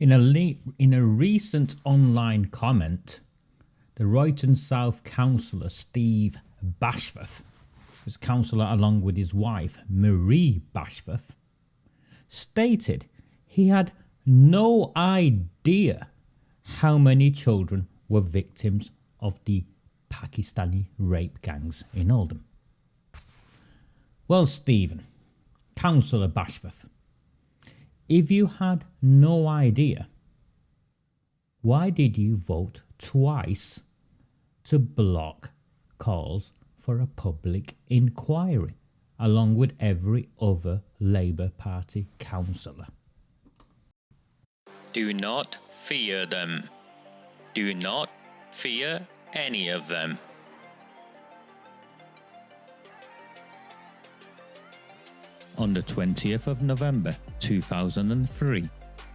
In a recent online comment, the Royton South Councillor Steve Bashforth, who's councillor along with his wife Marie Bashforth, stated he had no idea how many children were victims of the Pakistani rape gangs in Oldham. Well, Stephen, Councillor Bashforth, if you had no idea, why did you vote twice to block calls for a public inquiry, along with every other Labour Party councillor? Do not fear them. Do not fear any of them. On the 20th of November 2003,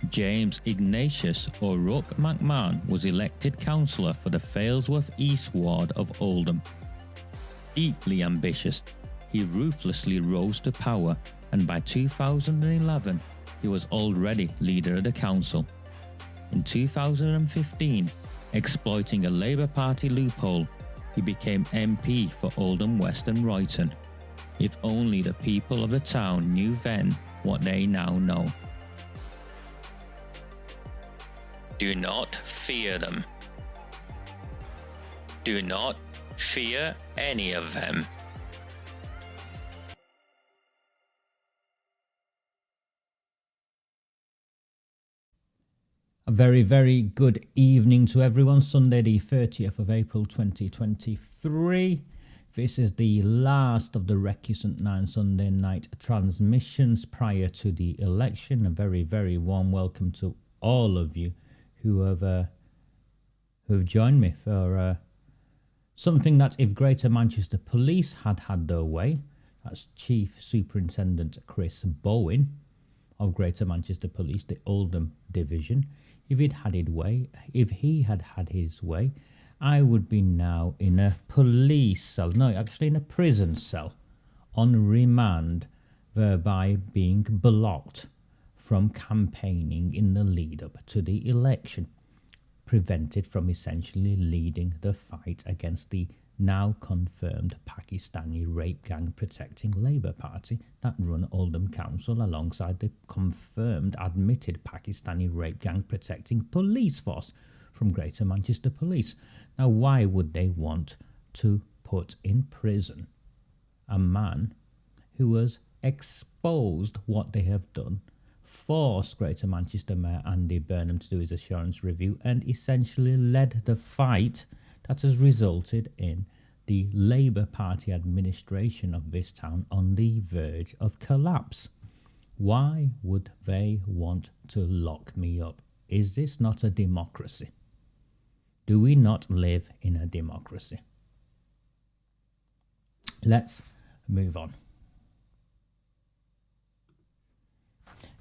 James Ignatius O'Rourke McMahon was elected councillor for the Failsworth East Ward of Oldham. Deeply ambitious, he ruthlessly rose to power, and by 2011, he was already leader of the council. In 2015, exploiting a Labour Party loophole, he became MP for Oldham West and Royton. If only the people of the town knew then what they now know. Do not fear them. Do not fear any of them. A very, very good evening to everyone. Sunday the 30th of April 2023. This is the last of the Recusant 9 Sunday night transmissions prior to the election. A very, very warm welcome to all of you who have joined me for something that if Greater Manchester Police had their way, that's Chief Superintendent Chris Bowen of Greater Manchester Police, the Oldham Division. If he had had his way, I would be now in a police cell, no, actually in a prison cell, on remand, thereby being blocked from campaigning in the lead-up to the election, prevented from essentially leading the fight against the now confirmed Pakistani rape gang protecting Labour Party that run Oldham Council alongside the confirmed admitted Pakistani rape gang protecting police force from Greater Manchester Police. Now, why would they want to put in prison a man who has exposed what they have done, forced Greater Manchester Mayor Andy Burnham to do his assurance review, and essentially led the fight that has resulted in the Labour Party administration of this town on the verge of collapse? Why would they want to lock me up? Is this not a democracy? Do we not live in a democracy? Let's move on.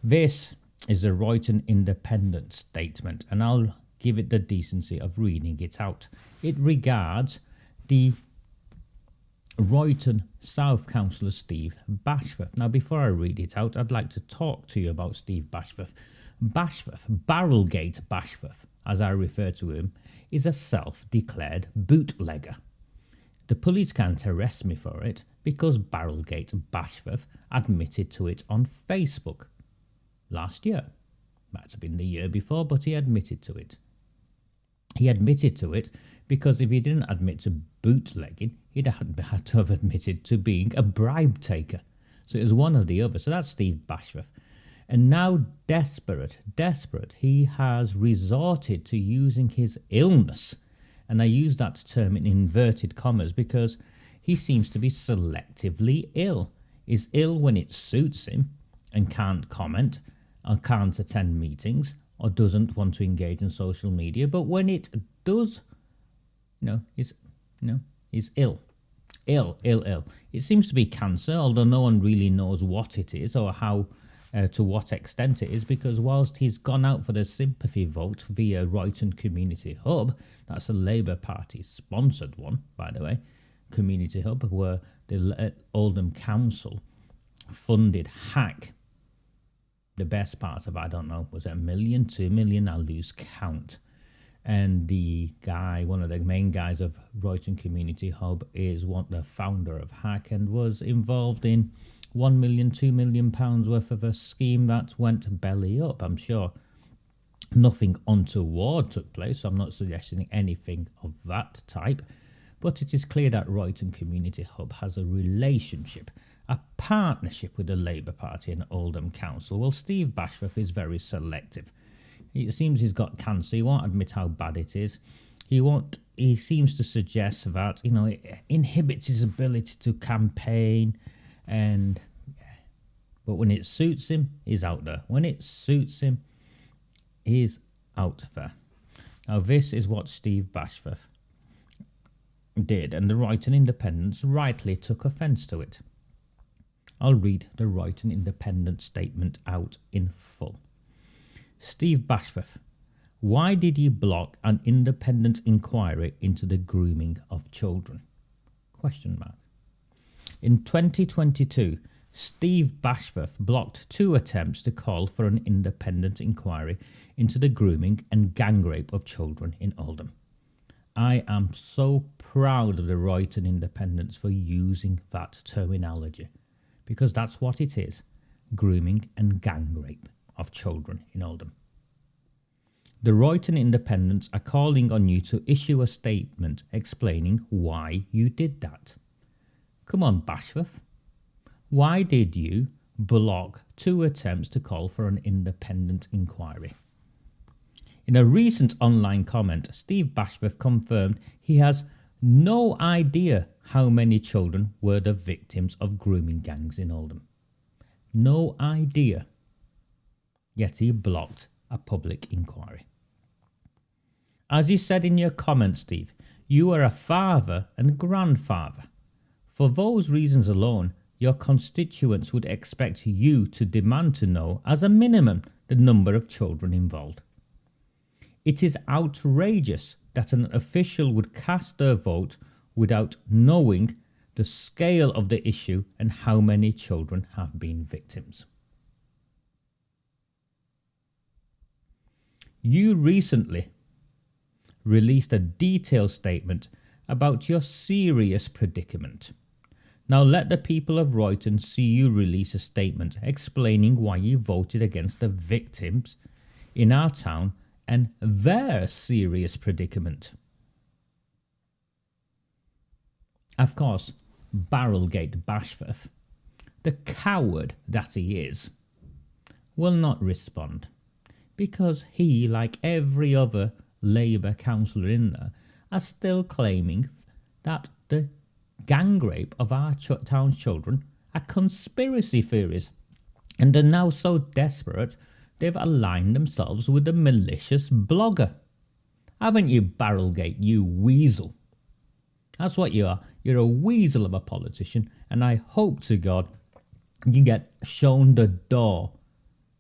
This is a Royton Independent statement, and I'll give it the decency of reading it out. It regards the Royton South Councillor Steve Bashforth. Now, before I read it out, I'd like to talk to you about Steve Bashforth. Barrelgate Bashforth, as I refer to him, is a self-declared bootlegger. The police can't arrest me for it because Barrelgate Bashforth admitted to it on Facebook last year. Might have been the year before, but he admitted to it. He admitted to it because if he didn't admit to bootlegging, he'd had to have admitted to being a bribe taker. So it was one or the other. So that's Steve Bashforth. And now desperate, he has resorted to using his illness. And I use that term in inverted commas because he seems to be selectively ill. Is ill when it suits him and can't comment or can't attend meetings or doesn't want to engage in social media. But when it does, he's ill. Ill. It seems to be cancer, although no one really knows what it is or how to what extent it is, because whilst he's gone out for the sympathy vote via Royton Community Hub, that's a Labour Party sponsored one, by the way, Community Hub, where the Oldham Council funded hack the best part of, I don't know, was it 1 million, 2 million? I lose count. And the guy, one of the main guys of Royton Community Hub, is the founder of Hack, and was involved in 1 million, 2 million pounds worth of a scheme that went belly up. I'm sure nothing untoward took place, so I'm not suggesting anything of that type. But it is clear that Royton Community Hub has a relationship, a partnership with the Labour Party and Oldham Council. Well, Steve Bashforth is very selective. It seems he's got cancer. He won't admit how bad it is. He seems to suggest that, it inhibits his ability to campaign, but when it suits him, he's out there. When it suits him, he's out there. Now, this is what Steve Bashforth did, and the Royton Independents rightly took offence to it. I'll read the Royton Independent statement out in full. Steve Bashforth, why did you block an independent inquiry into the grooming of children? Question mark. In 2022, Steve Bashforth blocked 2 attempts to call for an independent inquiry into the grooming and gang rape of children in Oldham. I am so proud of the Royton Independents for using that terminology, because that's what it is, grooming and gang rape of children in Oldham. The Royton Independents are calling on you to issue a statement explaining why you did that. Come on, Bashforth. Why did you block 2 attempts to call for an independent inquiry? In a recent online comment, Steve Bashforth confirmed he has no idea how many children were the victims of grooming gangs in Oldham. No idea. Yet he blocked a public inquiry. As you said in your comment, Steve, you are a father and grandfather. For those reasons alone, your constituents would expect you to demand to know, as a minimum, the number of children involved. It is outrageous that an official would cast their vote without knowing the scale of the issue and how many children have been victims. You recently released a detailed statement about your serious predicament. Now let the people of Royton see you release a statement explaining why you voted against the victims in our town and their serious predicament. Of course, Barrelgate Bashforth, the coward that he is, will not respond, because he, like every other Labour councillor in there, are still claiming that the gang rape of our town's children are conspiracy theories, and are now so desperate they've aligned themselves with the malicious blogger. Haven't you, Barrelgate, you weasel? That's what you are. You're a weasel of a politician, and I hope to God you get shown the door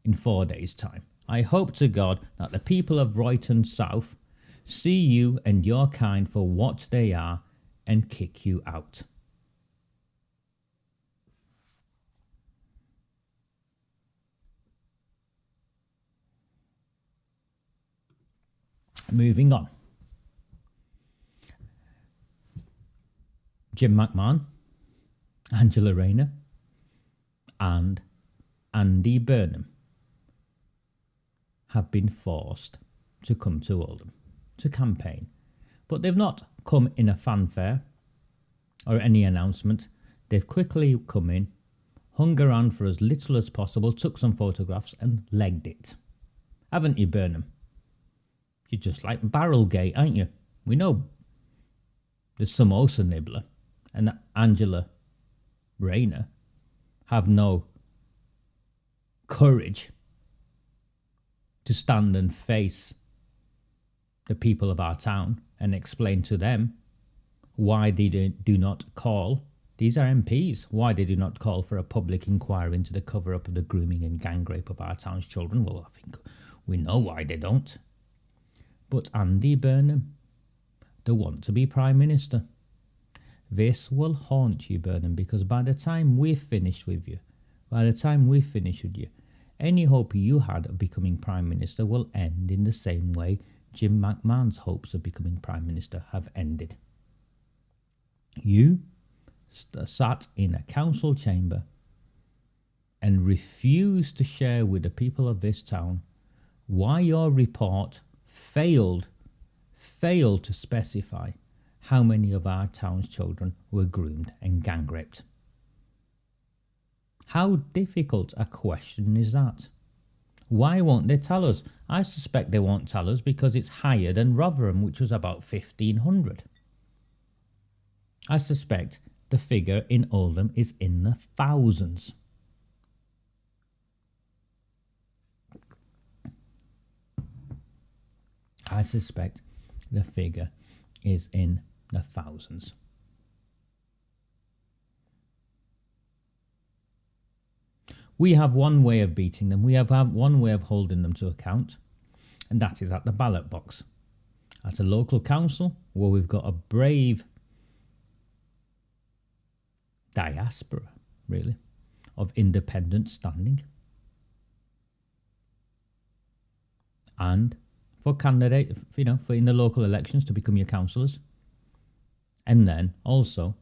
in 4 days' time. I hope to God that the people of Royton South see you and your kind for what they are and kick you out. Moving on. Jim McMahon, Angela Rayner, and Andy Burnham have been forced to come to Oldham to campaign. But they've not come in a fanfare or any announcement. They've quickly come in, hung around for as little as possible, took some photographs and legged it. Haven't you, Burnham? You're just like Barrelgate, aren't you? We know the samosa nibbler and Angela Rayner have no courage to stand and face the people of our town and explain to them why they do not call. These are MPs. Why they do not call for a public inquiry into the cover-up of the grooming and gang rape of our town's children. Well, I think we know why they don't. But Andy Burnham, they want to be Prime Minister. This will haunt you, Burnham, because by the time we're finished with you, Any hope you had of becoming Prime Minister will end in the same way Jim McMahon's hopes of becoming Prime Minister have ended. You sat in a council chamber and refused to share with the people of this town why your report failed to specify how many of our town's children were groomed and gang raped. How difficult a question is that? Why won't they tell us? I suspect they won't tell us because it's higher than Rotherham, which was about 1,500. I suspect the figure in Oldham is in the thousands. I suspect the figure is in the thousands. We have one way of beating them. We have one way of holding them to account, and that is at the ballot box. At a local council where we've got a brave diaspora, really, of independent standing. And for candidate, for in the local elections to become your councillors. And then also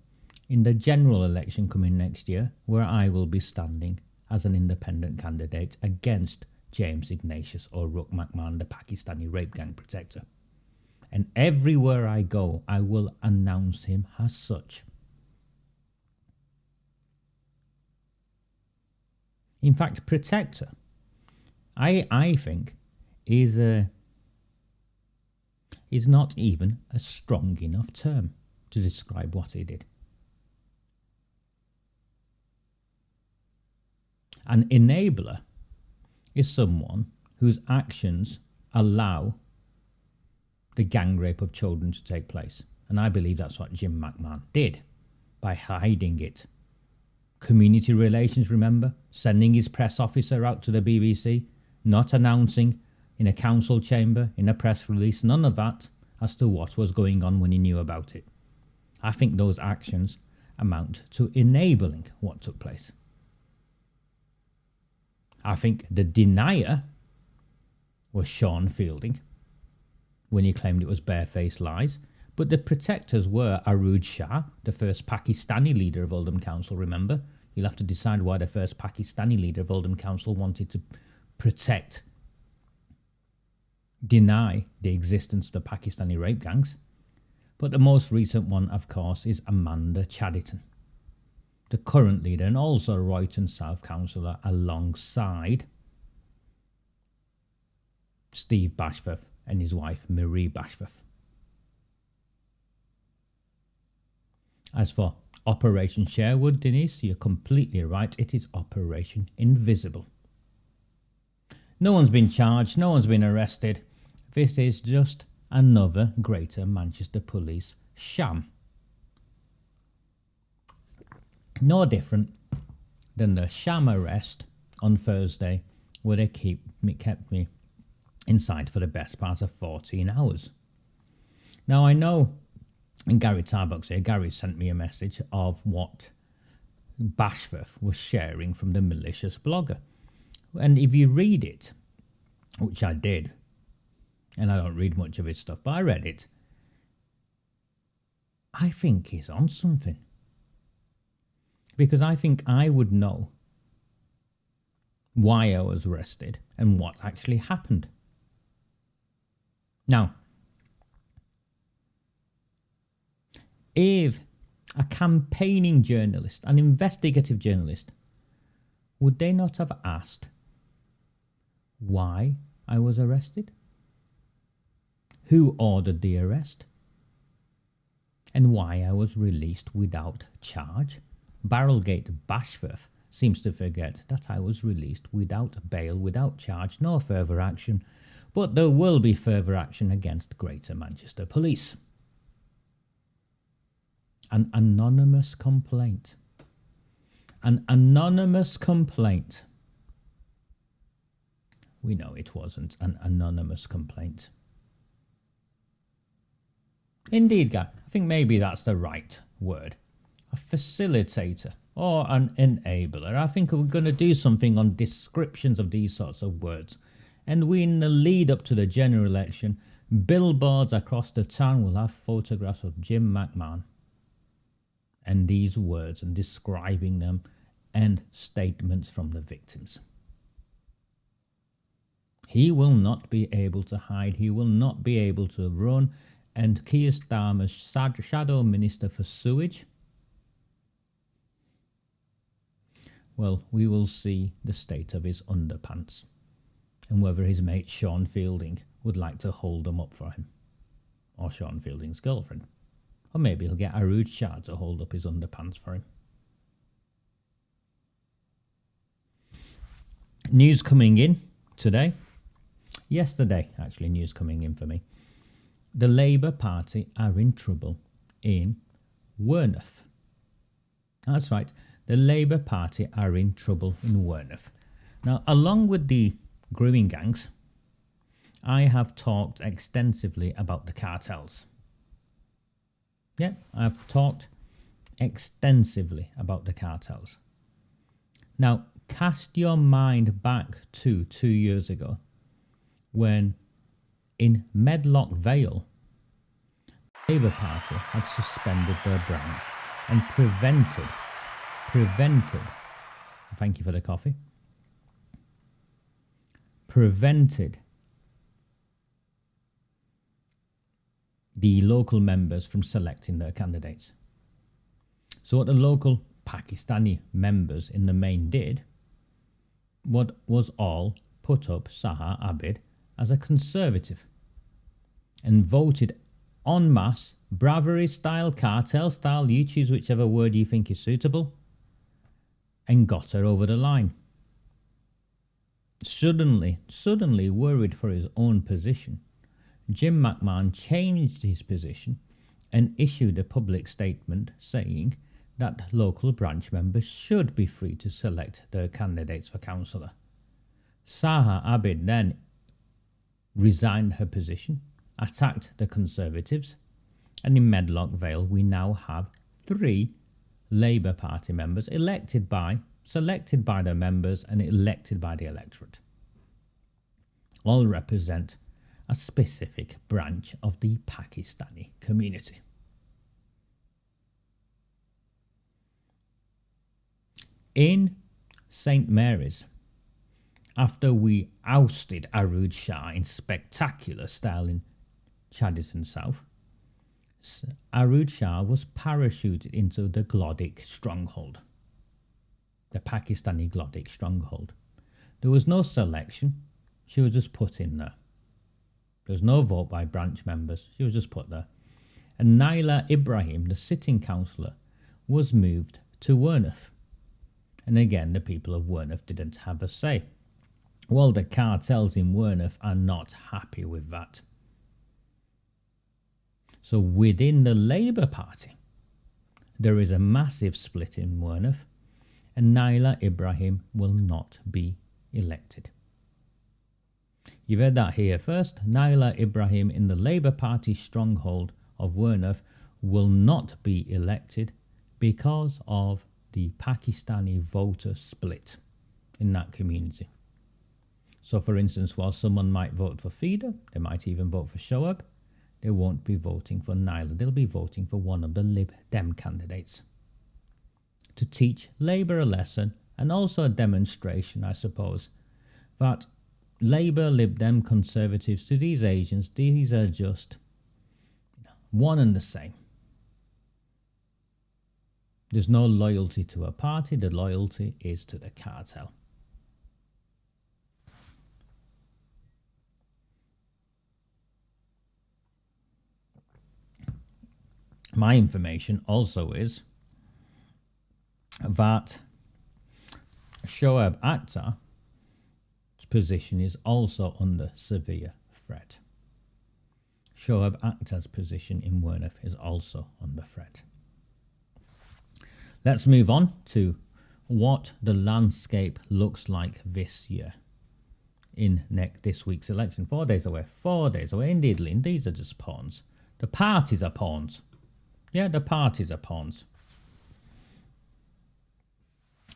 in the general election coming next year, where I will be standing as an independent candidate against James Ignatius or Royton McMahon, the Pakistani rape gang protector. And everywhere I go, I will announce him as such. In fact, protector, I think, is not even a strong enough term to describe what he did. An enabler is someone whose actions allow the gang rape of children to take place. And I believe that's what Jim McMahon did by hiding it. Community relations, remember? Sending his press officer out to the BBC, not announcing in a council chamber, in a press release, none of that as to what was going on when he knew about it. I think those actions amount to enabling what took place. I think the denier was Sean Fielding when he claimed it was barefaced lies, but the protectors were Arooj Shah, the first Pakistani leader of Oldham Council, remember? You'll have to decide why the first Pakistani leader of Oldham Council wanted to deny the existence of the Pakistani rape gangs. But the most recent one, of course, is Amanda Chadderton, the current leader and also Royton South councillor, alongside Steve Bashforth and his wife Marie Bashforth. As for Operation Sherwood, Denise, you're completely right. It is Operation Invisible. No one's been charged, no one's been arrested. This is just another Greater Manchester Police sham. No different than the sham arrest on Thursday where they kept me inside for the best part of 14 hours. Now I know, and Gary Tarbox here, Gary sent me a message of what Bashforth was sharing from the Malicious blogger. And if you read it, which I did, and I don't read much of his stuff, but I read it, I think he's on something. Because I think I would know why I was arrested and what actually happened. Now, if a campaigning journalist, an investigative journalist, would they not have asked why I was arrested? Who ordered the arrest? And why I was released without charge? Barrelgate Bashforth seems to forget that I was released without bail, without charge, no further action, but there will be further action against Greater Manchester Police. An anonymous complaint. An anonymous complaint. We know it wasn't an anonymous complaint. Indeed, Guy, I think maybe that's the right word. A facilitator or an enabler. I think we're going to do something on descriptions of these sorts of words. And we, in the lead up to the general election, billboards across the town will have photographs of Jim McMahon and these words and describing them and statements from the victims. He will not be able to hide. He will not be able to run. And Keir Starmer's shadow minister for sewage, well, we will see the state of his underpants and whether his mate Sean Fielding would like to hold them up for him, or Sean Fielding's girlfriend. Or maybe he'll get Arooj Shah to hold up his underpants for him. News coming in today. Yesterday, actually, news coming in for me. The Labour Party are in trouble in Wearmouth. That's right, the Labour Party are in trouble in Wearmouth. Now, along with the grooming gangs, I have talked extensively about the cartels. Yeah, I've talked extensively about the cartels. Now, cast your mind back to 2 years ago when in Medlock Vale, the Labour Party had suspended their branch and prevented, thank you for the coffee, prevented the local members from selecting their candidates. So what the local Pakistani members in the main did, what was all put up Zaha Abid as a Conservative and voted en masse, bravery style, cartel style, you choose whichever word you think is suitable, and got her over the line. Suddenly worried for his own position, Jim McMahon changed his position and issued a public statement saying that local branch members should be free to select their candidates for councillor. Zaha Abid then resigned her position, attacked the Conservatives, and in Medlock Vale we now have 3 Labour Party members selected by their members and elected by the electorate. All represent a specific branch of the Pakistani community. In St Mary's, after we ousted Arooj Shah in spectacular style in Chadderton South, Arooj Shah was parachuted into the Glodic stronghold, the Pakistani Glodic stronghold. There was no selection, she was just put in there. There was no vote by branch members, she was just put there. And Naila Ibrahim, the sitting councillor, was moved to Wearmouth. And again, the people of Wearmouth didn't have a say. Well, the cartels in Wearmouth are not happy with that. So within the Labour Party, there is a massive split in Wearmouth, and Naila Ibrahim will not be elected. You've heard that here first. Naila Ibrahim in the Labour Party stronghold of Wearmouth will not be elected because of the Pakistani voter split in that community. So for instance, while someone might vote for Feeder, they might even vote for Shoaib, they won't be voting for Naila, they'll be voting for one of the Lib Dem candidates. To teach Labour a lesson, and also a demonstration, I suppose, that Labour, Lib Dem, Conservatives, to these Asians, these are just one and the same. There's no loyalty to a party, the loyalty is to the cartel. My information also is that Shoaib Akhtar's position is also under severe threat. Shoaib Akhtar's position in Wearmouth is also under threat. Let's move on to what the landscape looks like this year in this week's election. 4 days away. 4 days away. Indeed, Lynn, these are just pawns. The parties are pawns. Yeah, the parties are pawns.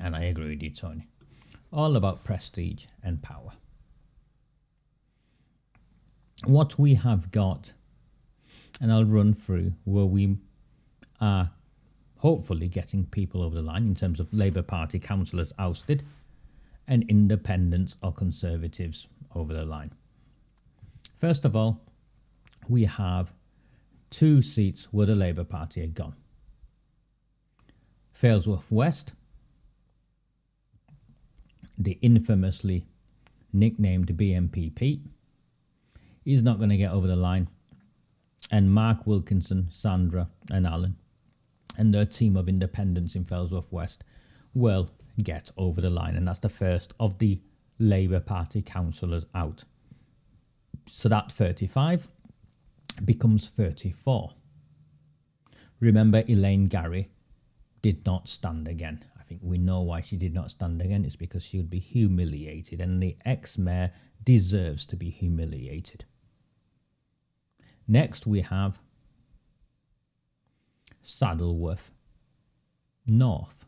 And I agree with you, Tony. All about prestige and power. What we have got, and I'll run through where we are hopefully getting people over the line in terms of Labour Party councillors ousted and independents or Conservatives over the line. First of all, we have 2 seats where the Labour Party had gone. Failsworth West, the infamously nicknamed BMP Pete, he's not going to get over the line. And Mark Wilkinson, Sandra and Alan and their team of independents in Failsworth West will get over the line. And that's the first of the Labour Party councillors out. So that 35 becomes 34. Remember, Elaine Gary did not stand again. I think we know why she did not stand again. It's because she would be humiliated, and the ex-mayor deserves to be humiliated. Next we have Saddleworth North.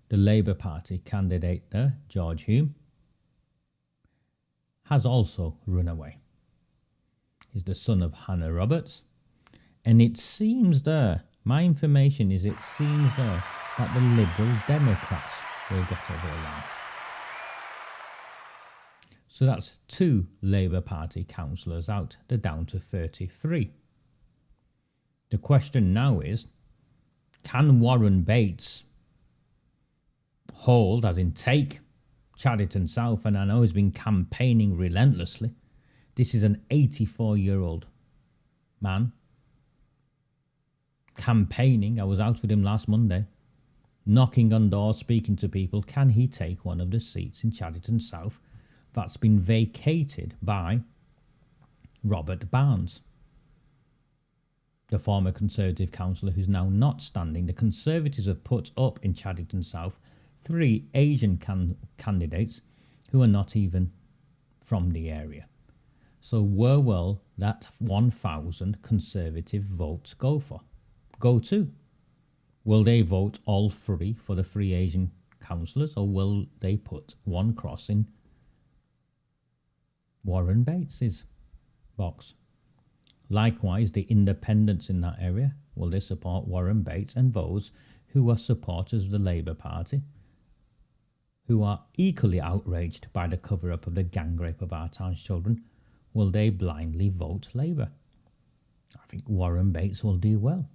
The Labour Party candidate there, George Hume, has also run away. He's the son of Hannah Roberts, and it seems there, my information is it seems there that the Liberal Democrats will get over the line. So that's 2 Labour Party councillors out. They're down to 33. The question now is, can Warren Bates hold, as in take, Chadderton South? And I know he's been campaigning relentlessly. This is an 84-year-old man campaigning. I was out with him last Monday, knocking on doors, speaking to people. Can he take one of the seats in Chadderton South that's been vacated by Robert Barnes, the former Conservative councillor who's now not standing? The Conservatives have put up in Chadderton South 3 Asian candidates who are not even from the area. So where will that 1,000 Conservative votes go to? Will they vote all 3 for the 3 Asian councillors, or will they put one cross in Warren Bates's box? Likewise, the independents in that area, will they support Warren Bates? And those who are supporters of the Labour Party, who are equally outraged by the cover-up of the gang rape of our town's children, will they blindly vote Labour? I think Warren Bates will do well.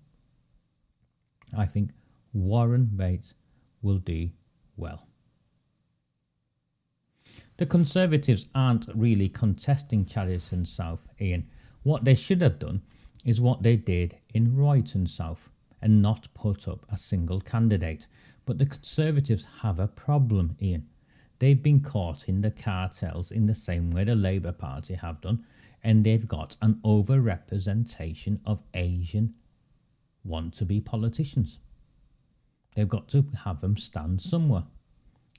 I think Warren Bates will do well. The Conservatives aren't really contesting Chadderton South, Ian. What they should have done is what they did in Royton South and not put up a single candidate. But the Conservatives have a problem, Ian. They've been caught in the cartels in the same way the Labour Party have done, and they've got an overrepresentation of Asian want-to-be politicians. They've got to have them stand somewhere.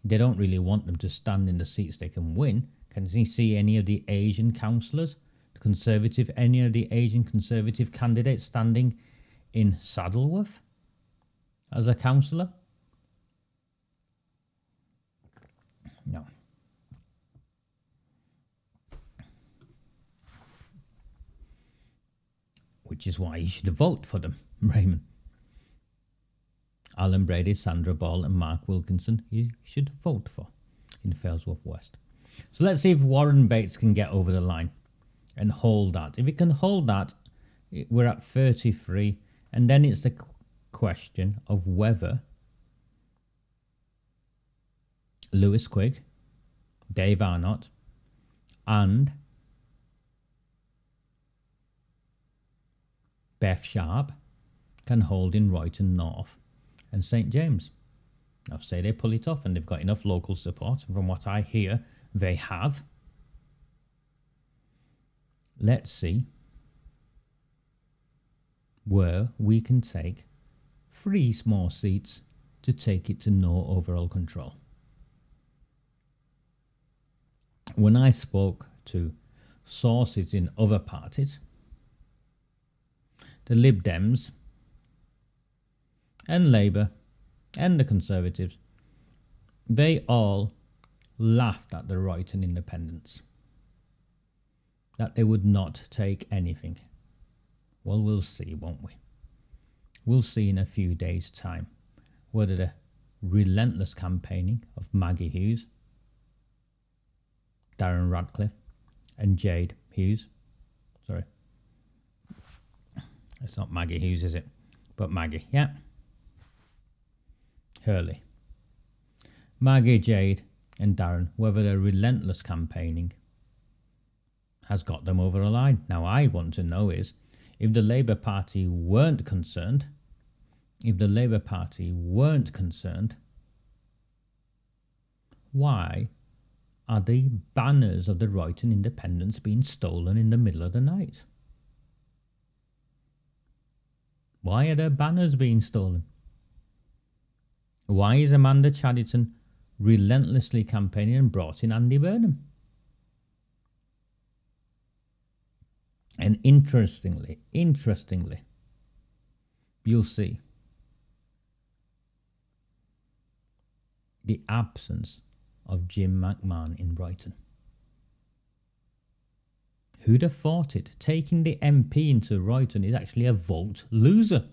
They don't really want them to stand in the seats they can win. Can you see any of the Asian councillors, any of the Asian Conservative candidates standing in Saddleworth as a councillor? No. Which is why you should vote for them, Raymond. Alan Brady, Sandra Ball and Mark Wilkinson, you should vote for in Failsworth West. So let's see if Warren Bates can get over the line and hold that. If he can hold that, we're at 33. And then it's the question of whether Lewis Quigg, Dave Arnott and Beth Sharp can hold in Royton North and St James. Now say they pull it off and they've got enough local support, and from what I hear they have. Let's see where we can take 3 more seats to take it to no overall control. When I spoke to sources in other parties, the Lib Dems and Labour and the Conservatives, they all laughed at the Royton independents, that they would not take anything. Well, we'll see, won't we? We'll see in a few days' time whether the relentless campaigning of Maggie Hughes, Darren Radcliffe and Jade Hughes, sorry, it's not Maggie Hughes, is it? But Maggie, yeah. Hurley. Maggie, Jade and Darren, whether their relentless campaigning has got them over the line. Now I want to know is, if the Labour Party weren't concerned, why are the banners of the Royton Independents being stolen in the middle of the night? Why are their banners being stolen? Why is Amanda Chadderton relentlessly campaigning and brought in Andy Burnham? And interestingly, you'll see the absence of Jim McMahon in Brighton. Who'd have thought it? Taking the MP into Royton is actually a vote loser.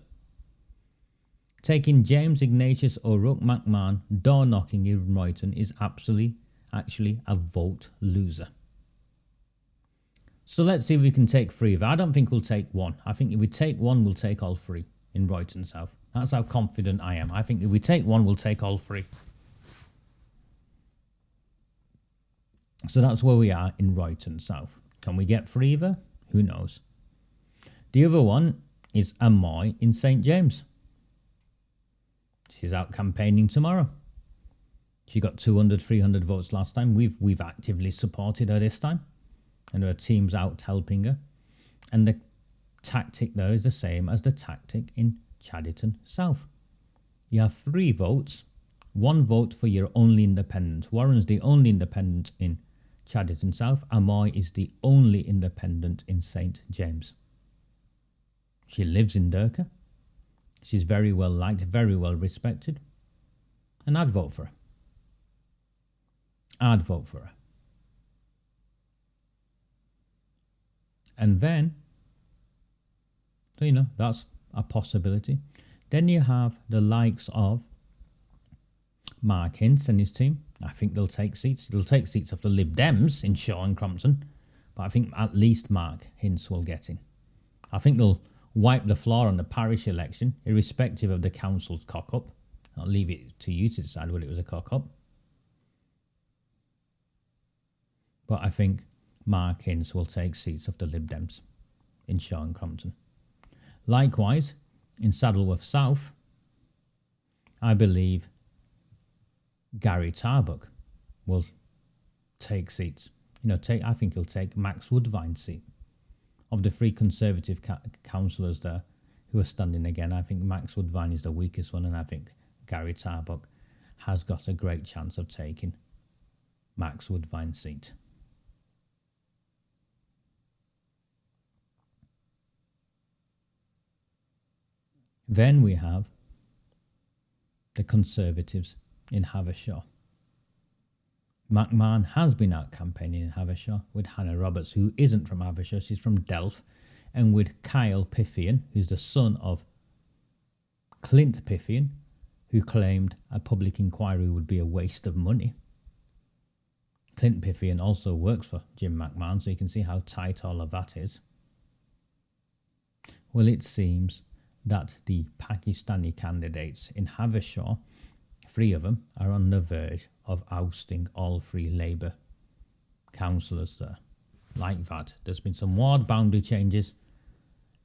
Taking James Ignatius O'Rourke McMahon door knocking in Royton is actually a vote loser. So let's see if we can take 3 of it. I don't think we'll take 1. I think if we take 1, we'll take all 3 in Royton South. That's how confident I am. I think if we take 1, we'll take all 3. So that's where we are in Royton South. Can we get 3 there? Who knows? The other one is Amoy in St James. She's out campaigning tomorrow. She got 200, 300 votes last time. We've actively supported her this time. And her team's out helping her. And the tactic there is the same as the tactic in Chadderton South. You have 3 votes. 1 vote for your only independent. Warren's the only independent in Chadderton South. Amoy is the only independent in St James. She lives in Durka. She's very well liked, very well respected. And I'd vote for her. And then, so that's a possibility. Then you have the likes of Mark Hince and his team. I think they'll take seats. They'll take seats off the Lib Dems in Shaw and Crompton. But I think at least Mark Hince will get in. I think they'll wipe the floor on the parish election, irrespective of the council's cock-up. I'll leave it to you to decide whether it was a cock-up. But I think Mark Hince will take seats of the Lib Dems in Shaw and Crompton. Likewise, in Saddleworth South, I believe Gary Tarbuck will take seats. I think he'll take Max Woodvine's seat. Of the 3 Conservative councillors there who are standing again, I think Max Woodvine is the weakest one, and I think Gary Tarbuck has got a great chance of taking Max Woodvine's seat. Then we have the Conservatives in Havershaw. McMahon has been out campaigning in Havershaw with Hannah Roberts, who isn't from Havershaw, she's from Delft, and with Kyle Piffian, who's the son of Clint Piffian, who claimed a public inquiry would be a waste of money. Clint Piffian also works for Jim McMahon, so you can see how tight all of that is. Well, it seems that the Pakistani candidates in Havershaw, 3 of them, are on the verge of ousting all 3 Labour councillors there. Like that. There's been some ward boundary changes,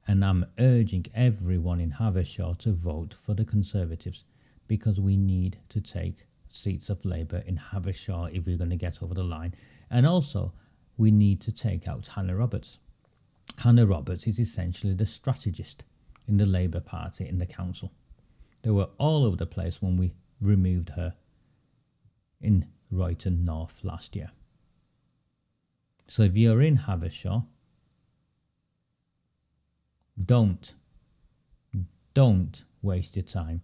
and I'm urging everyone in Havershaw to vote for the Conservatives, because we need to take seats of Labour in Havershaw if we're going to get over the line. And also, we need to take out Hannah Roberts. Hannah Roberts is essentially the strategist in the Labour Party in the council. They were all over the place when we removed her in Royton North last year. So if you're in Havershaw, don't waste your time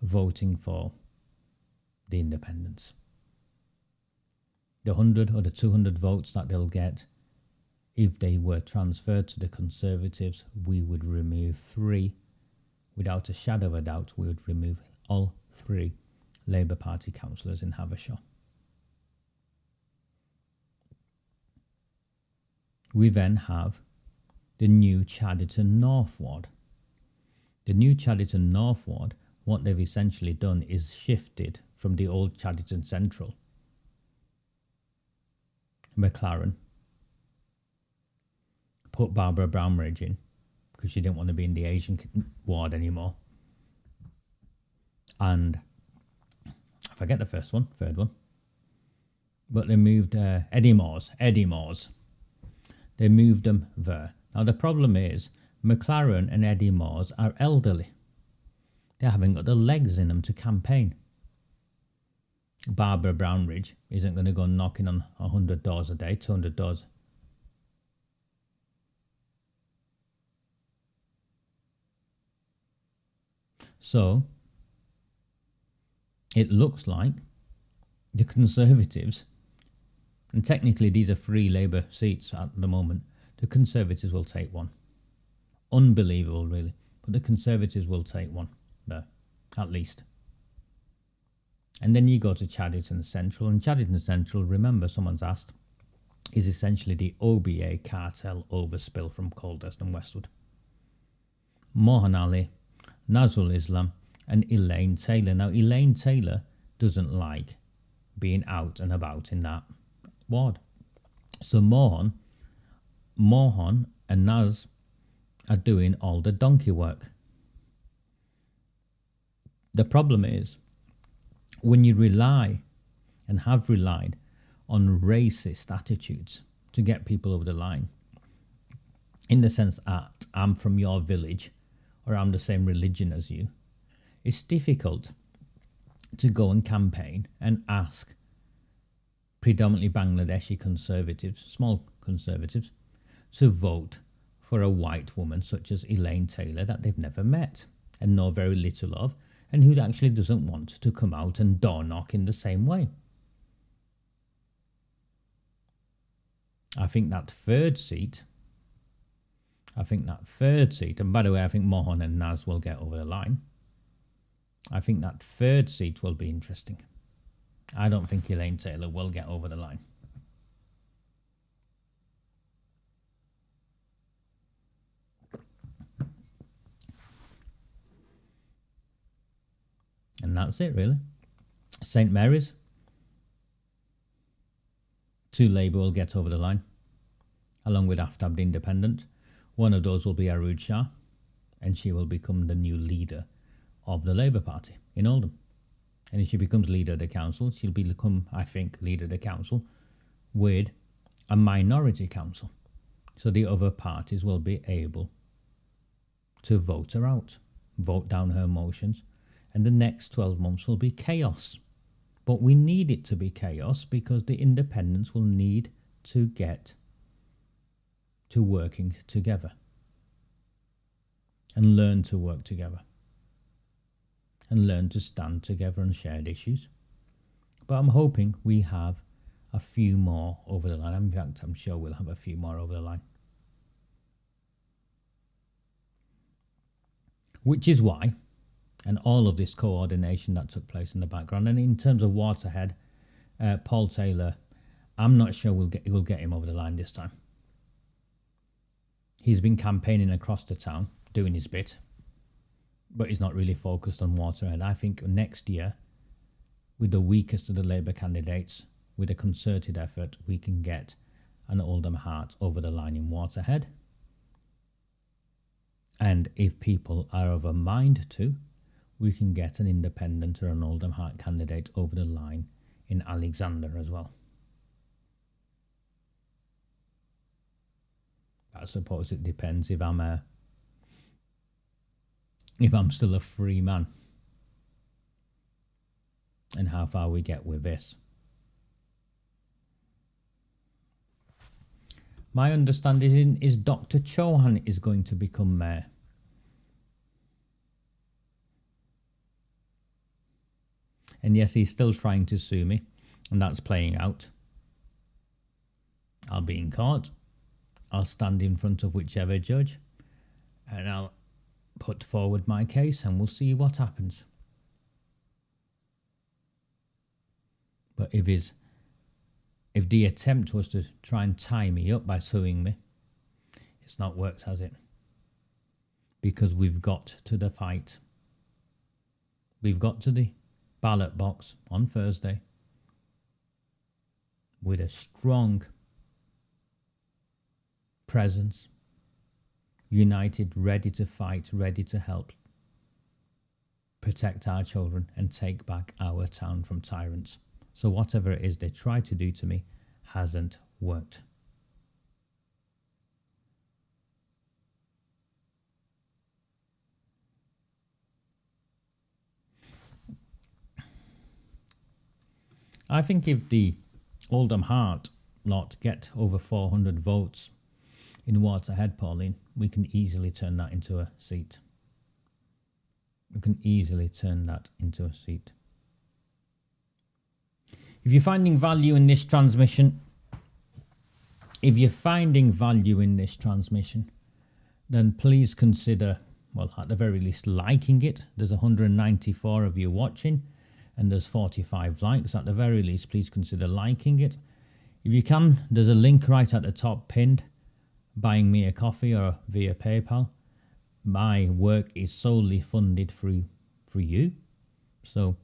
voting for the independents. The 100 or the 200 votes that they'll get, if they were transferred to the Conservatives, we would remove 3. Without a shadow of a doubt, we would remove all 3 Labour Party councillors in Haversham. We then have the new Chadderton North Ward. The new Chadderton North Ward, what they've essentially done is shifted from the old Chadderton Central, McLaren, put Barbara Brownridge in because she didn't want to be in the Asian ward anymore. And I forget the third one. But they moved Eddie Moores. They moved them there. Now the problem is McLaren and Eddie Moores are elderly. They haven't got the legs in them to campaign. Barbara Brownridge isn't going to go knocking on 100 doors a day, 200 doors. So it looks like the Conservatives, and technically these are 3 Labour seats at the moment, the Conservatives will take 1. Unbelievable, really. But the Conservatives will take 1 there, at least. And then you go to Chadderton Central, and Chadderton Central, remember, someone's asked, is essentially the OBA cartel overspill from Coldhurst and Westwood. Mohan Ali, Nazrul Islam and Elaine Taylor. Now, Elaine Taylor doesn't like being out and about in that ward. So Mohan and Naz are doing all the donkey work. The problem is, when you rely and have relied on racist attitudes to get people over the line, in the sense that I'm from your village or I'm the same religion as you, it's difficult to go and campaign and ask predominantly Bangladeshi conservatives, small conservatives, to vote for a white woman such as Elaine Taylor that they've never met and know very little of, and who actually doesn't want to come out and door knock in the same way. I think that third seat, and by the way, I think Mohan and Naz will get over the line. I think that third seat will be interesting. I don't think Elaine Taylor will get over the line. And that's it, really. St Mary's, 2 Labour will get over the line, along with Aftab the Independent. One of those will be Arood Shah, and she will become the new leader of the Labour Party in Oldham. And if she becomes leader of the council, she'll become, I think, leader of the council with a minority council. So the other parties will be able to vote her out, vote down her motions, and the next 12 months will be chaos. But we need it to be chaos because the independents will need to get to working together and learn to work together and learn to stand together on shared issues. But I'm hoping we have a few more over the line. In fact, I'm sure we'll have a few more over the line. Which is why, and all of this coordination that took place in the background, and in terms of Waterhead, Paul Taylor, I'm not sure we'll get him over the line this time. He's been campaigning across the town, doing his bit, but he's not really focused on Waterhead. I think next year, with the weakest of the Labour candidates, with a concerted effort, we can get an Oldham Heart over the line in Waterhead. And if people are of a mind to, we can get an independent or an Oldham Heart candidate over the line in Alexander as well. I suppose it depends if I'm still a free man and how far we get with this. My understanding is Dr. Chauhan is going to become mayor. And yes, he's still trying to sue me, and that's playing out. I'll be in court. I'll stand in front of whichever judge, and I'll put forward my case, and we'll see what happens. But if the attempt was to try and tie me up by suing me, it's not worked, has it? Because we've got to the fight. We've got to the ballot box on Thursday with a strong presence, united, ready to fight, ready to help protect our children and take back our town from tyrants. So whatever it is they try to do to me hasn't worked. I think if the Oldham Heart lot get over 400 votes in what's ahead, Pauline, we can easily turn that into a seat. We can easily turn that into a seat. If you're finding value in this transmission, then please consider, well, at the very least, liking it. There's 194 of you watching, and there's 45 likes. At the very least, please consider liking it. If you can, there's a link right at the top pinned, buying me a coffee or via PayPal. My work is solely funded through you. So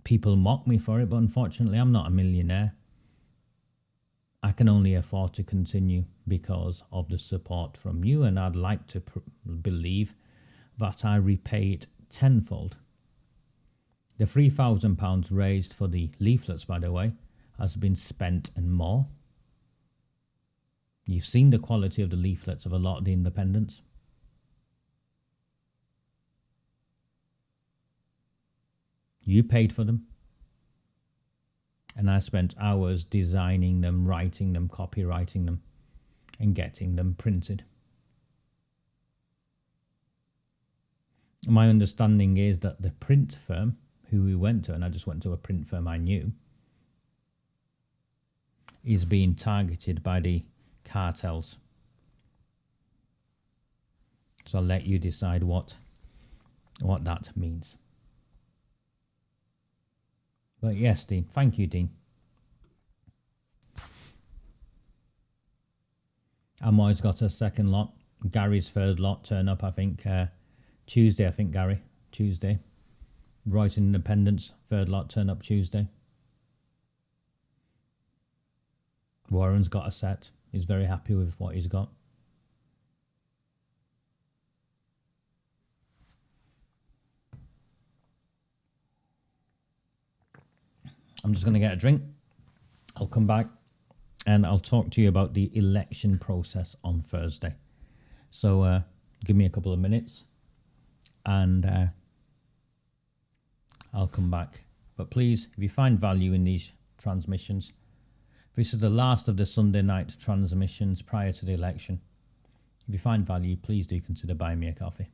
people mock me for it, but unfortunately I'm not a millionaire. I can only afford to continue because of the support from you, and I'd like to believe that I repay it tenfold. The £3,000 raised for the leaflets, by the way, has been spent and more. You've seen the quality of the leaflets of a lot of the independents. You paid for them. And I spent hours designing them, writing them, copywriting them, and getting them printed. My understanding is that the print firm who we went to, and I just went to a print firm I knew, is being targeted by the cartels. So I'll let you decide what that means. But yes, Dean. Thank you, Dean. Amoy's got a second lot. Gary's third lot turn up, I think, Tuesday, Gary. Tuesday. Royton Independence, third lot turn up Tuesday. Warren's got a set. He's very happy with what he's got. I'm just going to get a drink. I'll come back and I'll talk to you about the election process on Thursday. So give me a couple of minutes and I'll come back. But please, if you find value in these transmissions, this is the last of the Sunday night transmissions prior to the election. If you find value, please do consider buying me a coffee.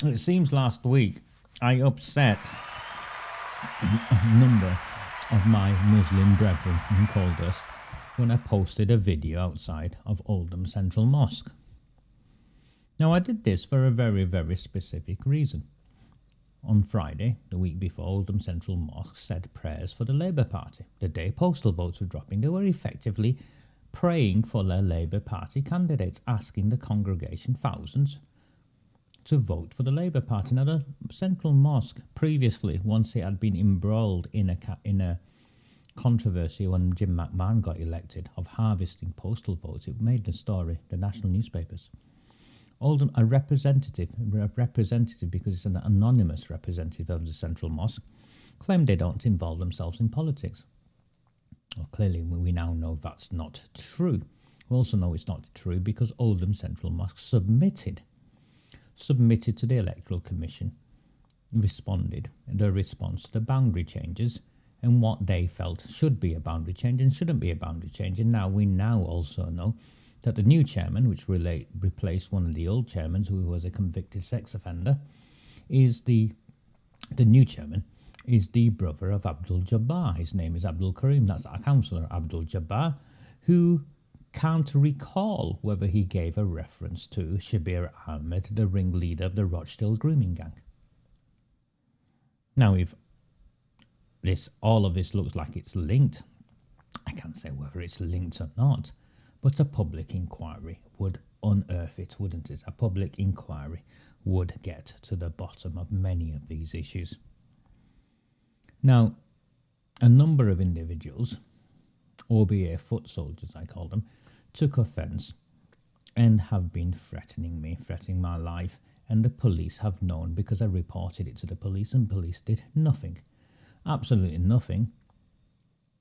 It seems last week I upset a number of my Muslim brethren in Coldust when I posted a video outside of Oldham Central Mosque. Now, I did this for a very, very specific reason. On Friday, the week before, Oldham Central Mosque said prayers for the Labour Party. The day postal votes were dropping, they were effectively praying for their Labour Party candidates, asking the congregation, thousands, to vote for the Labour Party. Now, the Central Mosque previously, once it had been embroiled in a controversy when Jim McMahon got elected of harvesting postal votes, it made the story, the national newspapers. Oldham, a representative because it's an anonymous representative of the Central Mosque, claimed they don't involve themselves in politics. Well, clearly we now know that's not true. We also know it's not true because Oldham Central Mosque submitted to the Electoral Commission, responded in their response to the boundary changes and what they felt should be a boundary change and shouldn't be a boundary change. And now we also know that the new chairman, which replaced one of the old chairmen who was a convicted sex offender, is the new chairman is the brother of Abdul Jabbar. His name is Abdul Karim. That's our councillor, Abdul Jabbar, who can't recall whether he gave a reference to Shabir Ahmed, the ringleader of the Rochdale grooming gang. Now, if all of this looks like it's linked, I can't say whether it's linked or not, but a public inquiry would unearth it, wouldn't it? A public inquiry would get to the bottom of many of these issues. Now, a number of individuals, albeit foot soldiers I call them, took offence and have been threatening my life, and the police have known because I reported it to the police and police did nothing. Absolutely nothing,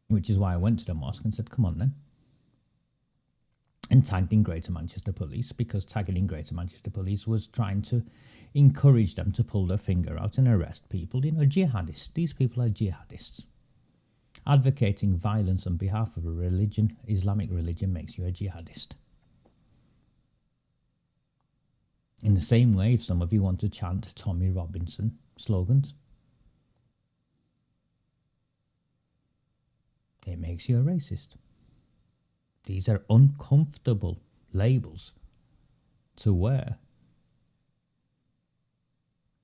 which is why I went to the mosque and said, come on then. And tagged in Greater Manchester Police, because tagging in Greater Manchester Police was trying to encourage them to pull their finger out and arrest people. You know, jihadists. These people are jihadists. Advocating violence on behalf of a religion, Islamic religion, makes you a jihadist. In the same way, if some of you want to chant Tommy Robinson slogans, it makes you a racist. These are uncomfortable labels to wear.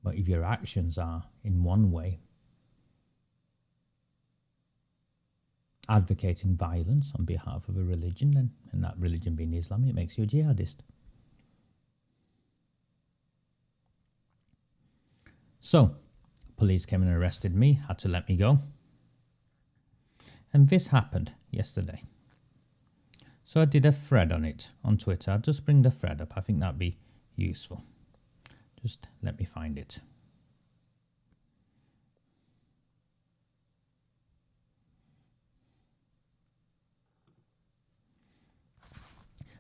But if your actions are in one way advocating violence on behalf of a religion, then, and that religion being Islam, it makes you a jihadist. So, police came and arrested me, had to let me go. And this happened yesterday. So I did a thread on it on Twitter. I'll just bring the thread up. I think that'd be useful. Just let me find it.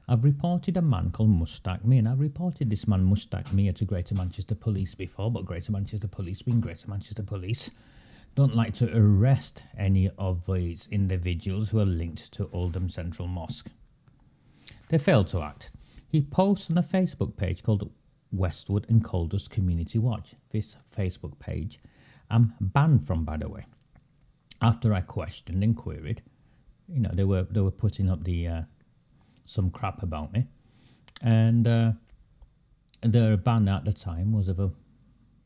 I've reported a man called Mushtaq Mir, and I've reported this man Mushtaq Mir to Greater Manchester Police before, but Greater Manchester Police, being Greater Manchester Police, don't like to arrest any of these individuals who are linked to Oldham Central Mosque. They failed to act. He posts on a Facebook page called Westwood and Coldust Community Watch. This Facebook page I'm banned from, by the way. After I questioned and queried, you know, they were putting up the some crap about me, and their ban at the time was of a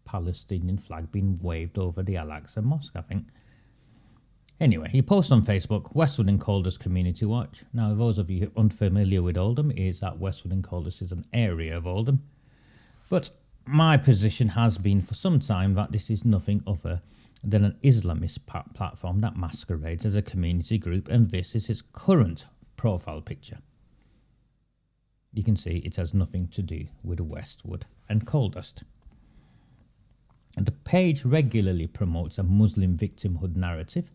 Palestinian flag being waved over the Al-Aqsa Mosque, I think. Anyway, he posts on Facebook, Westwood and Coldust Community Watch. Now, those of you unfamiliar with Oldham, is that Westwood and Coldust is an area of Oldham. But my position has been for some time that this is nothing other than an Islamist platform that masquerades as a community group, and this is his current profile picture. You can see it has nothing to do with Westwood and Coldust. And the page regularly promotes a Muslim victimhood narrative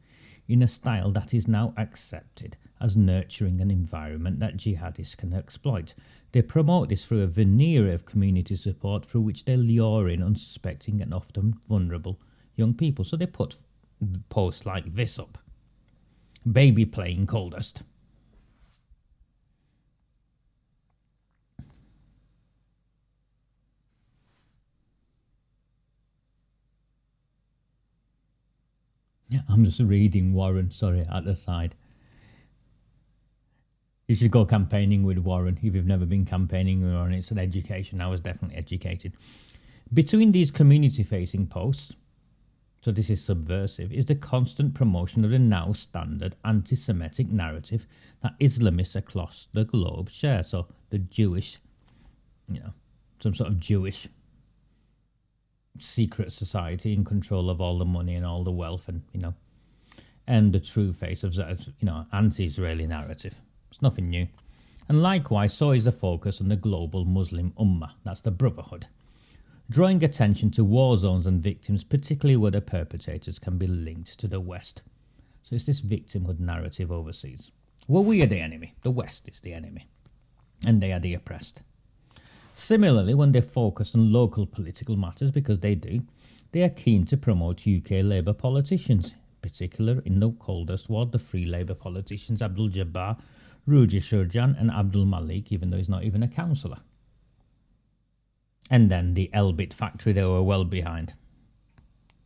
in a style that is now accepted as nurturing an environment that jihadists can exploit. They promote this through a veneer of community support through which they lure in unsuspecting and often vulnerable young people. So they put posts like this up. Baby playing Coldust. I'm just reading Warren, sorry, at the side. You should go campaigning with Warren if you've never been campaigning with Warren. It's an education. I was definitely educated. Between these community-facing posts, so this is subversive, is the constant promotion of the now standard anti-Semitic narrative that Islamists across the globe share. So the Jewish, some sort of Jewish secret society in control of all the money and all the wealth, and the true face of anti-Israeli narrative. It's nothing new. And likewise, so is the focus on the global Muslim Ummah, that's the Brotherhood, drawing attention to war zones and victims, particularly where the perpetrators can be linked to the West. So it's this victimhood narrative overseas. Well, we are the enemy. The West is the enemy. And they are the oppressed. Similarly, when they focus on local political matters, because they do, they are keen to promote UK Labour politicians, in particular in the coldest ward, the three Labour politicians, Abdul Jabbar, Ruji Shurjan and Abdul Malik, even though he's not even a councillor. And then the Elbit factory, they were well behind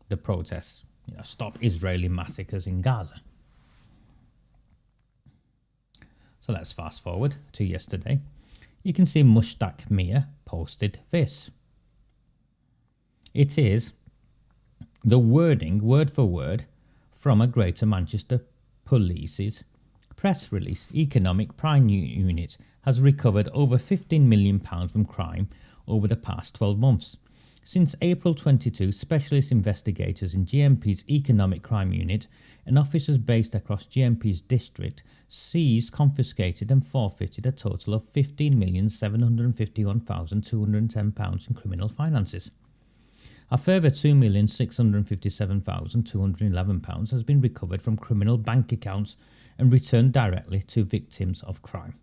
the protests, stop Israeli massacres in Gaza. So let's fast forward to yesterday. You can see Mushtaq Mir posted this. It is the wording, word for word, from a Greater Manchester Police's press release. Economic Crime Unit has recovered over £15 million from crime over the past 12 months. Since April 22, specialist investigators in GMP's Economic Crime Unit and officers based across GMP's district seized, confiscated and forfeited a total of £15,751,210 in criminal finances. A further £2,657,211 has been recovered from criminal bank accounts and returned directly to victims of crime.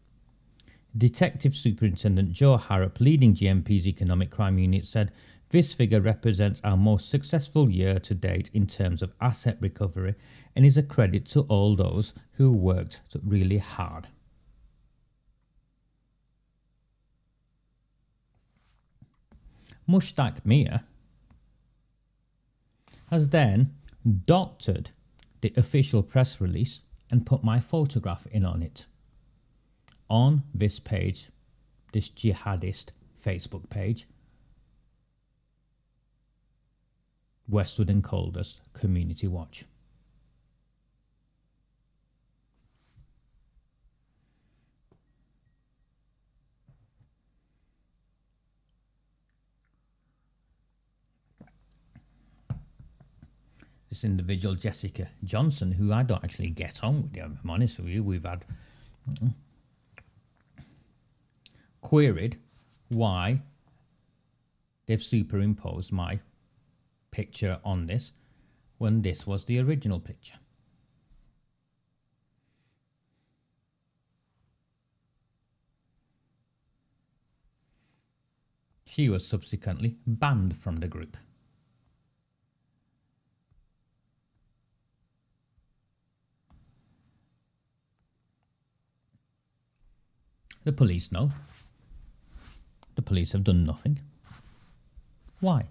Detective Superintendent Joe Harrop, leading GMP's Economic Crime Unit, said, "This figure represents our most successful year to date in terms of asset recovery and is a credit to all those who worked really hard." Mushtaq Mir has then doctored the official press release and put my photograph in on it. On this page, this jihadist Facebook page, Westwood and Coldest Community Watch. This individual, Jessica Johnson, who I don't actually get on with, I'm honest with you, we've had queried why they've superimposed my picture on this when this was the original picture. She was subsequently banned from the group. The police know. The police have done nothing. Why?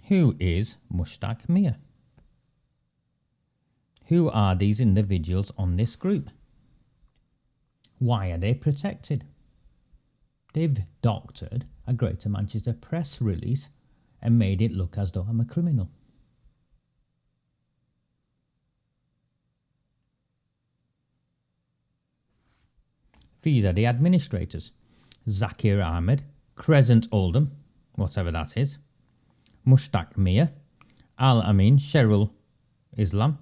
Who is Mushtaq Mir? Who are these individuals on this group? Why are they protected? They've doctored a Greater Manchester press release and made it look as though I'm a criminal. These are the administrators: Zakir Ahmed, Crescent Oldham, whatever that is, Mushtaq Mir, Al Amin Sherul Islam,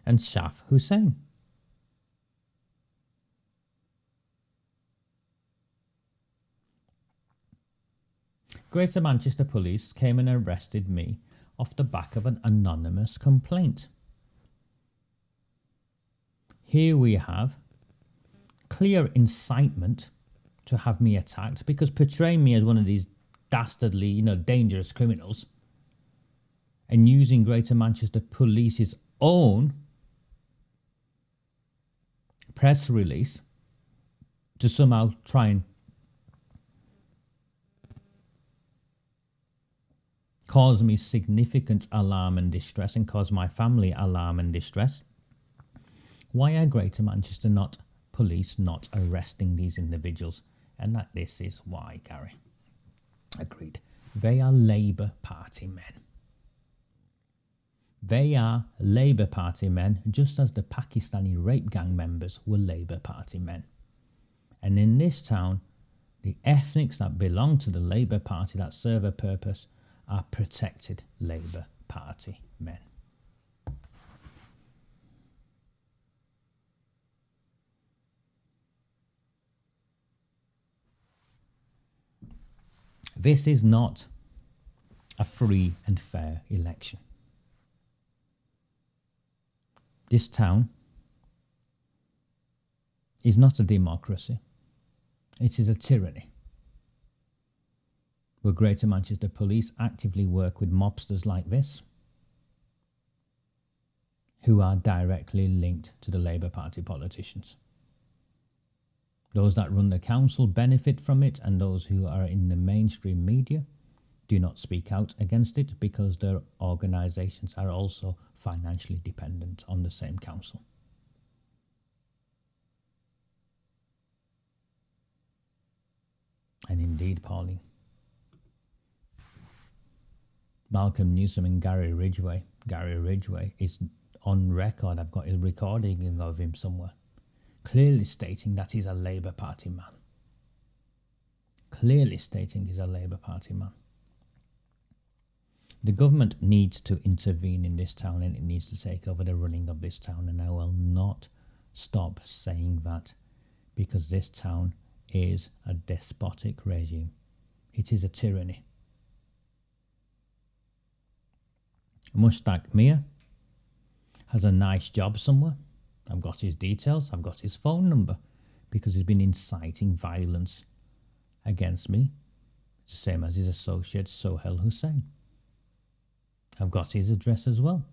and Shaf Hussein. Greater Manchester Police came and arrested me off the back of an anonymous complaint. Here we have clear incitement to have me attacked, because portraying me as one of these dastardly, dangerous criminals and using Greater Manchester Police's own press release to somehow try and cause me significant alarm and distress and cause my family alarm and distress. Why are Greater Manchester police not arresting these individuals? And that this is why, Gary. Agreed. They are Labour Party men. They are Labour Party men, just as the Pakistani rape gang members were Labour Party men. And in this town, the ethnics that belong to the Labour Party that serve a purpose are protected Labour Party men. This is not a free and fair election. This town is not a democracy. It is a tyranny. Will Greater Manchester Police actively work with mobsters like this, who are directly linked to the Labour Party politicians? Those that run the council benefit from it, and those who are in the mainstream media do not speak out against it because their organisations are also financially dependent on the same council. And indeed, Pauline, Malcolm Newsom and Gary Ridgway is on record. I've got a recording of him somewhere, clearly stating that he's a Labour Party man. Clearly stating he's a Labour Party man. The government needs to intervene in this town, and it needs to take over the running of this town, and I will not stop saying that, because this town is a despotic regime. It is a tyranny. Mushtaq Mir has a nice job somewhere. I've got his details, I've got his phone number, because he's been inciting violence against me. It's the same as his associate Sohail Hussain. I've got his address as well.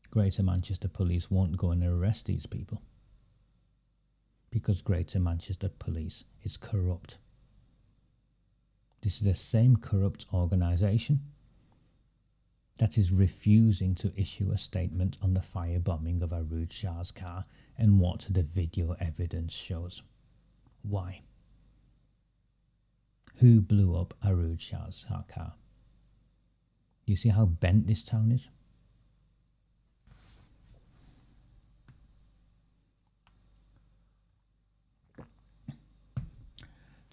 Greater Manchester Police won't go and arrest these people, because Greater Manchester Police is corrupt. This is the same corrupt organisation that is refusing to issue a statement on the firebombing of Arooj Shah's car and what the video evidence shows. Why? Who blew up Arooj Shah's car? You see how bent this town is?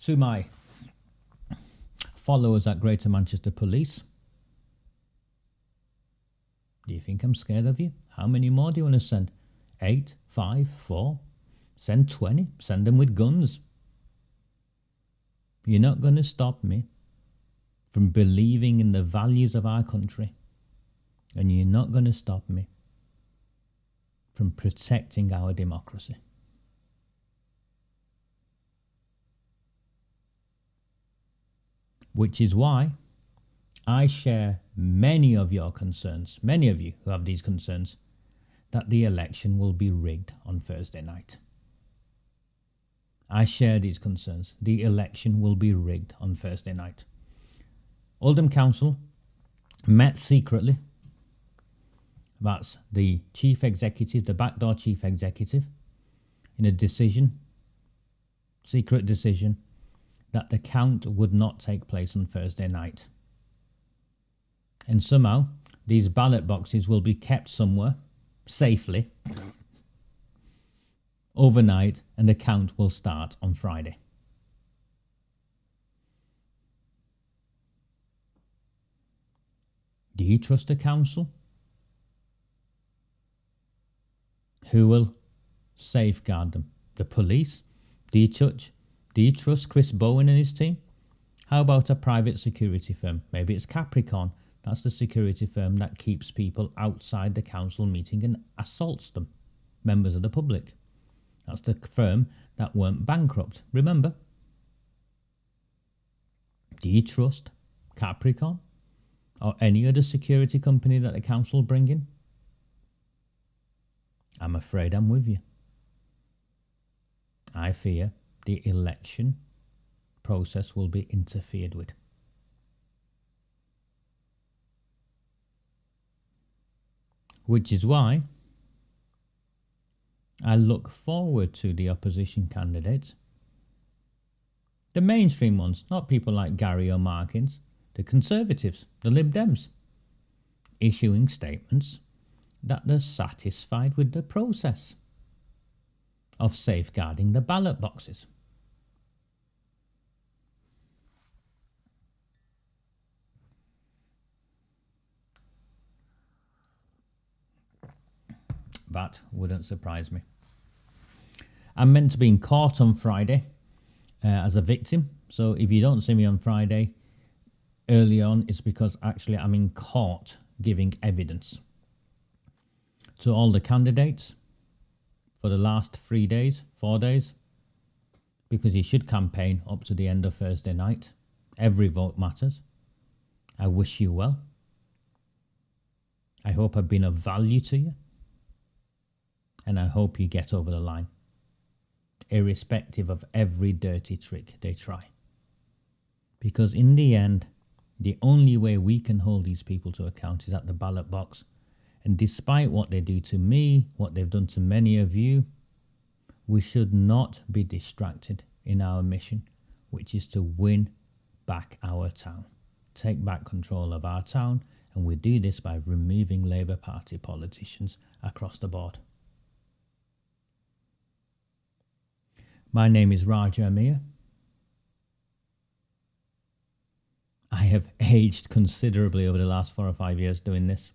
To my followers at Greater Manchester Police, do you think I'm scared of you? How many more do you want to send? 8, 5, 4? Send 20. Send them with guns. You're not going to stop me from believing in the values of our country. And you're not going to stop me from protecting our democracy. Which is why I share many of your concerns, many of you who have these concerns, that the election will be rigged on Thursday night. I share these concerns. The election will be rigged on Thursday night. Oldham Council met secretly. That's the chief executive, the backdoor chief executive, in a decision, secret decision, that the count would not take place on Thursday night. And somehow, these ballot boxes will be kept somewhere, safely, overnight, and the count will start on Friday. Do you trust the council? Who will safeguard them? The police? Do you trust Chris Bowen and his team? How about a private security firm? Maybe it's Capricorn. That's the security firm that keeps people outside the council meeting and assaults them, members of the public. That's the firm that went bankrupt. Remember? Do you trust Capricorn or any other security company that the council bring in? I'm afraid I'm with you. I fear the election process will be interfered with. Which is why I look forward to the opposition candidates. The mainstream ones, not people like Gary or Markins, the Conservatives, the Lib Dems, issuing statements that they're satisfied with the process of safeguarding the ballot boxes. That wouldn't surprise me. I'm meant to be in court on Friday as a victim. So if you don't see me on Friday early on, it's because actually I'm in court giving evidence to all the candidates for the last 4 days, because you should campaign up to the end of Thursday night. Every vote matters. I wish you well. I hope I've been of value to you. And I hope you get over the line, irrespective of every dirty trick they try. Because in the end, the only way we can hold these people to account is at the ballot box. And despite what they do to me, what they've done to many of you, we should not be distracted in our mission, which is to win back our town, take back control of our town, and we do this by removing Labour Party politicians across the board. My name is Raja Amir. I have aged considerably over the last 4 or 5 years doing this.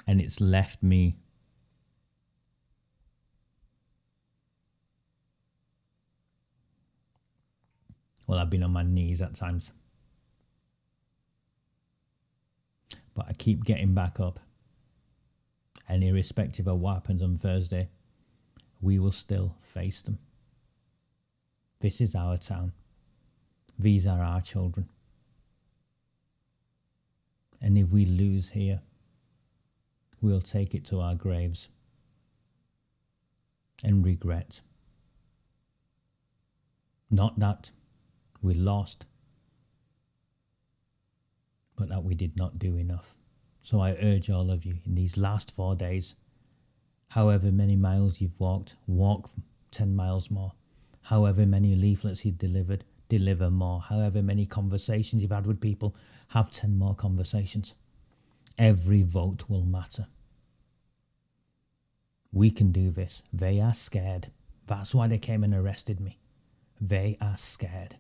And it's left me well, I've been on my knees at times. But I keep getting back up. And irrespective of what happens on Thursday, we will still face them. This is our town. These are our children. And if we lose here, we'll take it to our graves and regret. Not that we lost, but that we did not do enough. So I urge all of you in these last 4 days, however many miles you've walked, walk 10 miles more. However many leaflets you've delivered, deliver more. However many conversations you've had with people, have 10 more conversations. Every vote will matter. We can do this. They are scared. That's why they came and arrested me. They are scared.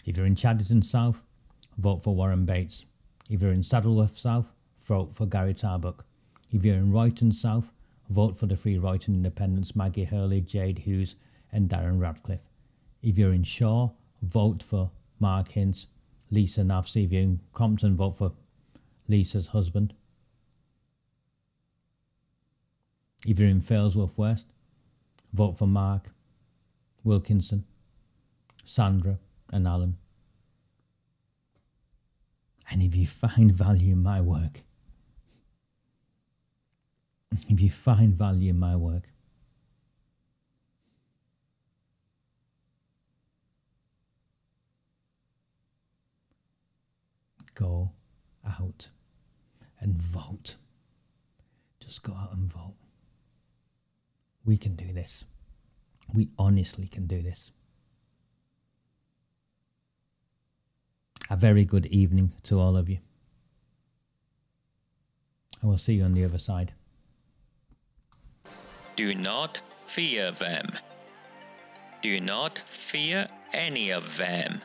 If you're in Chadderton South, vote for Warren Bates. If you're in Saddleworth South, vote for Gary Tarbuck. If you're in Royton South, vote for the Free Royton Independents, Maggie Hurley, Jade Hughes and Darren Radcliffe. If you're in Shaw, vote for Mark Hints, Lisa Navsey. If you're in Crompton, vote for Lisa's husband. If you're in Failsworth West, vote for Mark, Wilkinson, Sandra and Alan. And if you find value in my work, go out and vote. Just go out and vote. We can do this. We honestly can do this. A very good evening to all of you. I will see you on the other side. Do not fear them. Do not fear any of them.